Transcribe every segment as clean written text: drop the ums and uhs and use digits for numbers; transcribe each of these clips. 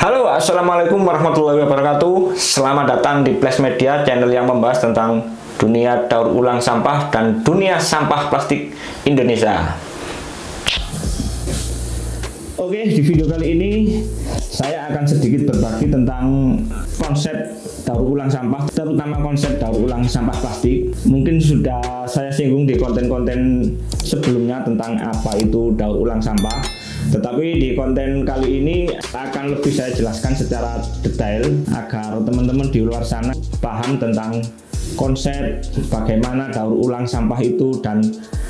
Halo, assalamualaikum warahmatullahi wabarakatuh. Selamat datang di Flash Media, channel yang membahas tentang dunia daur ulang sampah dan dunia sampah plastik Indonesia. Oke, di video kali ini saya akan sedikit berbagi tentang konsep daur ulang sampah, terutama konsep daur ulang sampah plastik. Mungkin sudah saya singgung di konten-konten sebelumnya tentang apa itu daur ulang sampah. Tetapi di konten kali ini akan lebih saya jelaskan secara detail agar teman-teman di luar sana paham tentang konsep bagaimana daur ulang sampah itu dan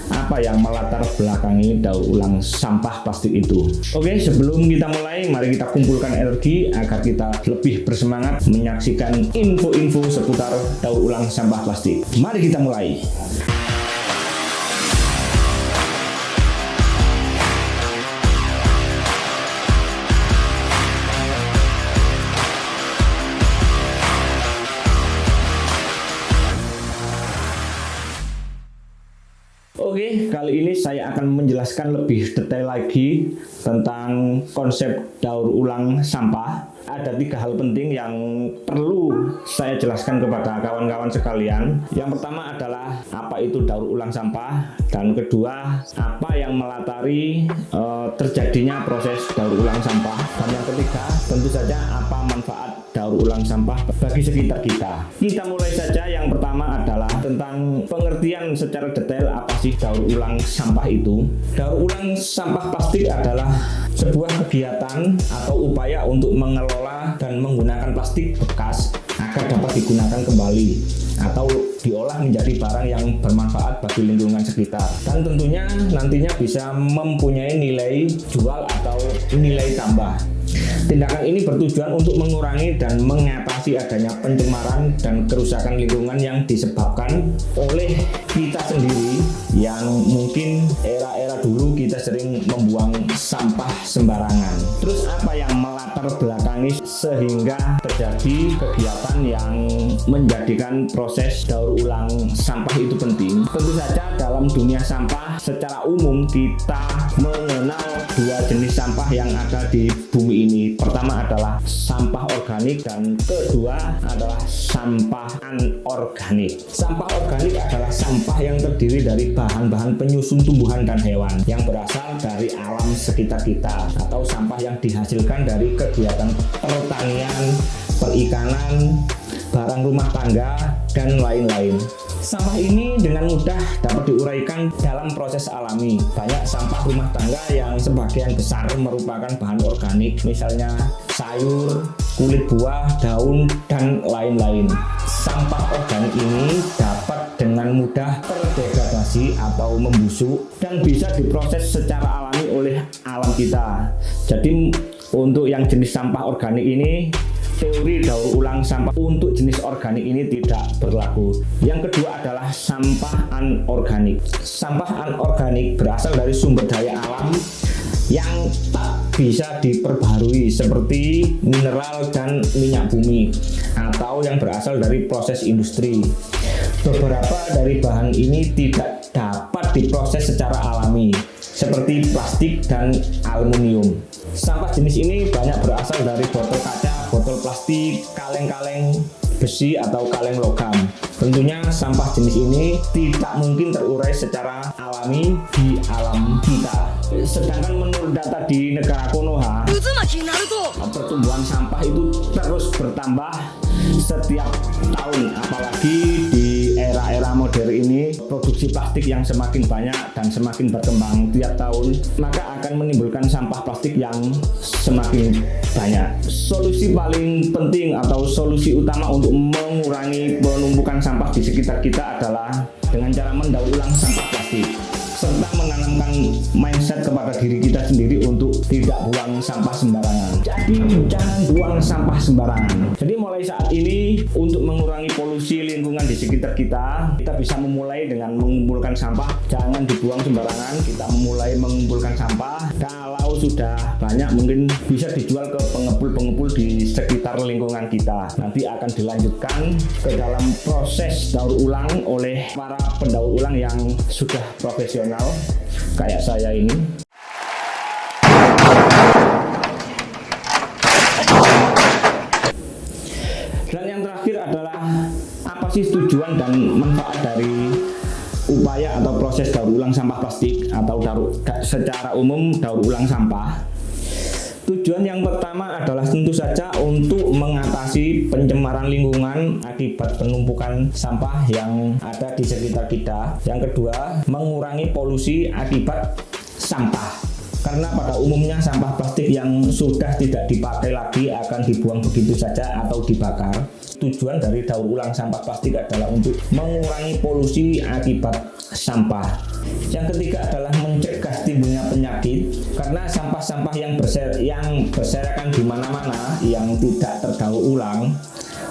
apa yang melatar belakangi daur ulang sampah plastik itu. Oke, sebelum kita mulai, mari kita kumpulkan energi agar kita lebih bersemangat menyaksikan info-info seputar daur ulang sampah plastik. Mari kita mulai. Oke, kali ini saya akan menjelaskan lebih detail lagi tentang konsep daur ulang sampah. Ada 3 hal penting yang perlu saya jelaskan kepada kawan-kawan sekalian. Yang pertama adalah apa itu daur ulang sampah, dan kedua apa yang melatari terjadinya proses daur ulang sampah, dan yang ketiga tentu saja apa manfaat daur ulang sampah bagi sekitar kita. Kita mulai saja. Yang pertama adalah tentang pengertian secara detail apa sih daur ulang sampah itu. Daur ulang sampah plastik adalah sebuah kegiatan atau upaya untuk mengelola dan menggunakan plastik bekas agar dapat digunakan kembali atau diolah menjadi barang yang bermanfaat bagi lingkungan sekitar, dan tentunya nantinya bisa mempunyai nilai jual atau nilai tambah. Tindakan ini bertujuan untuk mengurangi dan mengatasi adanya pencemaran dan kerusakan lingkungan yang disebabkan oleh kita sendiri, yang mungkin era-era dulu kita sering membuang sampah sembarangan. Terus apa yang melatar belakangi sehingga terjadi kegiatan yang menjadikan proses daur ulang sampah itu penting? Tentu saja dalam dunia sampah secara umum kita mengenal 2 jenis sampah yang ada di bumi ini. Pertama adalah sampah organik dan kedua adalah sampah anorganik. Sampah organik adalah sampah yang terdiri dari bahan-bahan penyusun tumbuhan dan hewan yang berasal dari alam sekitar kita, atau sampah yang dihasilkan dari kegiatan pertanian, perikanan, barang rumah tangga, dan lain-lain. Sampah ini dengan mudah dapat diuraikan dalam proses alami. Banyak sampah rumah tangga yang sebagian besar merupakan bahan organik, misalnya sayur, kulit buah, daun, dan lain-lain. Sampah organik ini dapat dengan mudah terdegradasi atau membusuk dan bisa diproses secara alami oleh alam kita. Jadi untuk yang jenis sampah organik ini, teori daur ulang sampah untuk jenis organik ini tidak berlaku. Yang kedua adalah sampah anorganik. Sampah anorganik berasal dari sumber daya alam yang tak bisa diperbarui seperti mineral dan minyak bumi, atau yang berasal dari proses industri. Beberapa dari bahan ini tidak dapat diproses secara alami seperti plastik dan aluminium. Sampah jenis ini banyak berasal dari botol kaca, botol plastik, kaleng-kaleng besi atau kaleng logam. Tentunya sampah jenis ini tidak mungkin terurai secara alami di alam kita. Sedangkan menurut data di negara Konoha, pertumbuhan sampah itu terus bertambah setiap tahun, apalagi di era-era modern ini produksi plastik yang semakin banyak dan semakin berkembang tiap tahun, maka akan menimbulkan sampah plastik yang semakin banyak. Solusi paling penting atau solusi utama untuk mengurangi penumpukan sampah di sekitar kita adalah dengan cara mendaur ulang sampah plastik, serta menanamkan mindset kepada diri kita sendiri untuk tidak buang sampah sembarangan. Jadi jangan buang sampah sembarangan. Jadi mulai saat ini, untuk mengurangi polusi lingkungan di sekitar kita bisa memulai dengan mengumpulkan sampah. Jangan dibuang sembarangan. Kita memulai mengumpulkan sampah. Kalau sudah banyak, mungkin bisa dijual ke pengepul-pengepul di sekitar lingkungan kita. Nanti akan dilanjutkan ke dalam proses daur ulang oleh para pendaur ulang yang sudah profesional kayak saya ini. sih tujuan dan manfaat dari upaya atau proses daur ulang sampah plastik atau secara umum daur ulang sampah? Tujuan yang pertama adalah tentu saja untuk mengatasi pencemaran lingkungan akibat penumpukan sampah yang ada di sekitar kita. Yang kedua, mengurangi polusi akibat sampah. Karena pada umumnya sampah plastik yang sudah tidak dipakai lagi akan dibuang begitu saja atau dibakar. Tujuan dari daur ulang sampah plastik adalah untuk mengurangi polusi akibat sampah. Yang ketiga adalah mencegah timbulnya penyakit, karena sampah-sampah yang berserakan di mana-mana yang tidak terdaur ulang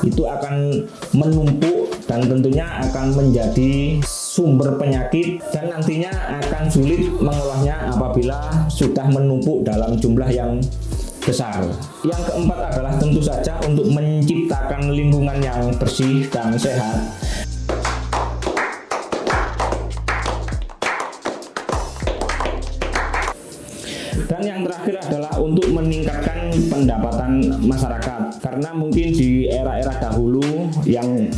itu akan menumpuk dan tentunya akan menjadi sumber penyakit dan nantinya akan sulit mengolahnya apabila sudah menumpuk dalam jumlah yang besar. Yang keempat adalah tentu saja untuk menciptakan lingkungan yang bersih dan sehat. Dan yang terakhir adalah untuk meningkatkan pendapatan masyarakat, karena mungkin di era-era dahulu yang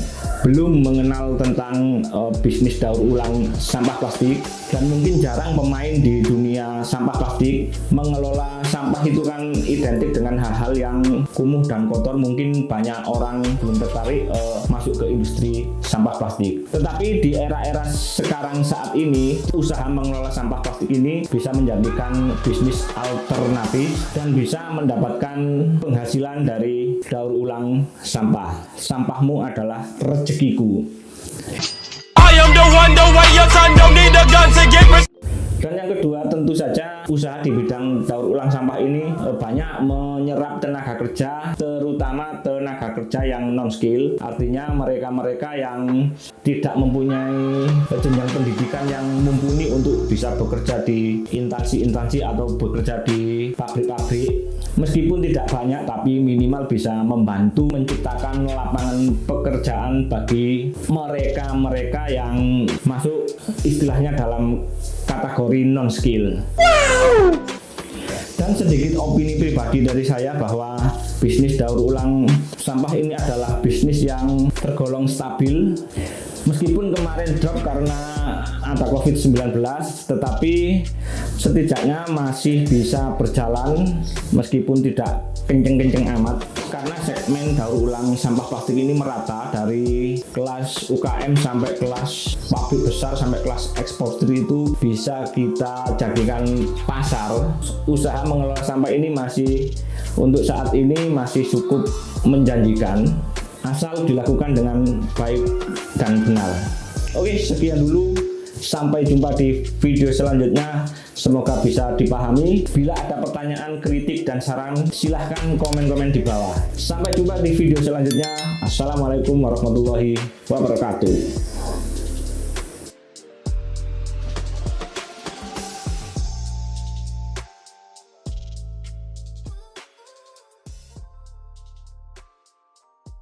belum mengenal tentang bisnis daur ulang sampah plastik dan mungkin jarang pemain di dunia sampah plastik. Mengelola sampah itu kan identik dengan hal-hal yang kumuh dan kotor, mungkin banyak orang belum tertarik masuk ke industri sampah plastik. Tetapi di era-era sekarang saat ini, usaha mengelola sampah plastik ini bisa menjadikan bisnis alternatif dan bisa mendapatkan penghasilan dari daur ulang sampah. Sampahmu adalah rezekiku. Dan yang kedua, tentu saja usaha di bidang daur ulang sampah ini banyak menyerap tenaga kerja, terutama tenaga kerja yang non skill, artinya mereka-mereka yang tidak mempunyai jenjang pendidikan yang mumpuni untuk bisa bekerja di instansi-instansi atau bekerja di pabrik-pabrik. Meskipun tidak banyak, tapi minimal bisa membantu menciptakan lapangan pekerjaan bagi mereka-mereka yang masuk istilahnya dalam kategori non skill. Dan sedikit opini pribadi dari saya bahwa bisnis daur ulang sampah ini adalah bisnis yang tergolong stabil. Meskipun kemarin drop karena ada COVID-19, tetapi setidaknya masih bisa berjalan meskipun tidak kenceng-kenceng amat, karena segmen daur ulang sampah plastik ini merata dari kelas UKM sampai kelas pabrik besar sampai kelas eksportir, itu bisa kita jadikan pasar. Usaha mengelola sampah ini masih untuk saat ini masih cukup menjanjikan, asal dilakukan dengan baik dan benar. Oke, sekian dulu. Sampai jumpa di video selanjutnya. Semoga bisa dipahami. Bila ada pertanyaan, kritik, dan saran, silahkan komen-komen di bawah. Sampai jumpa di video selanjutnya. Assalamualaikum warahmatullahi wabarakatuh.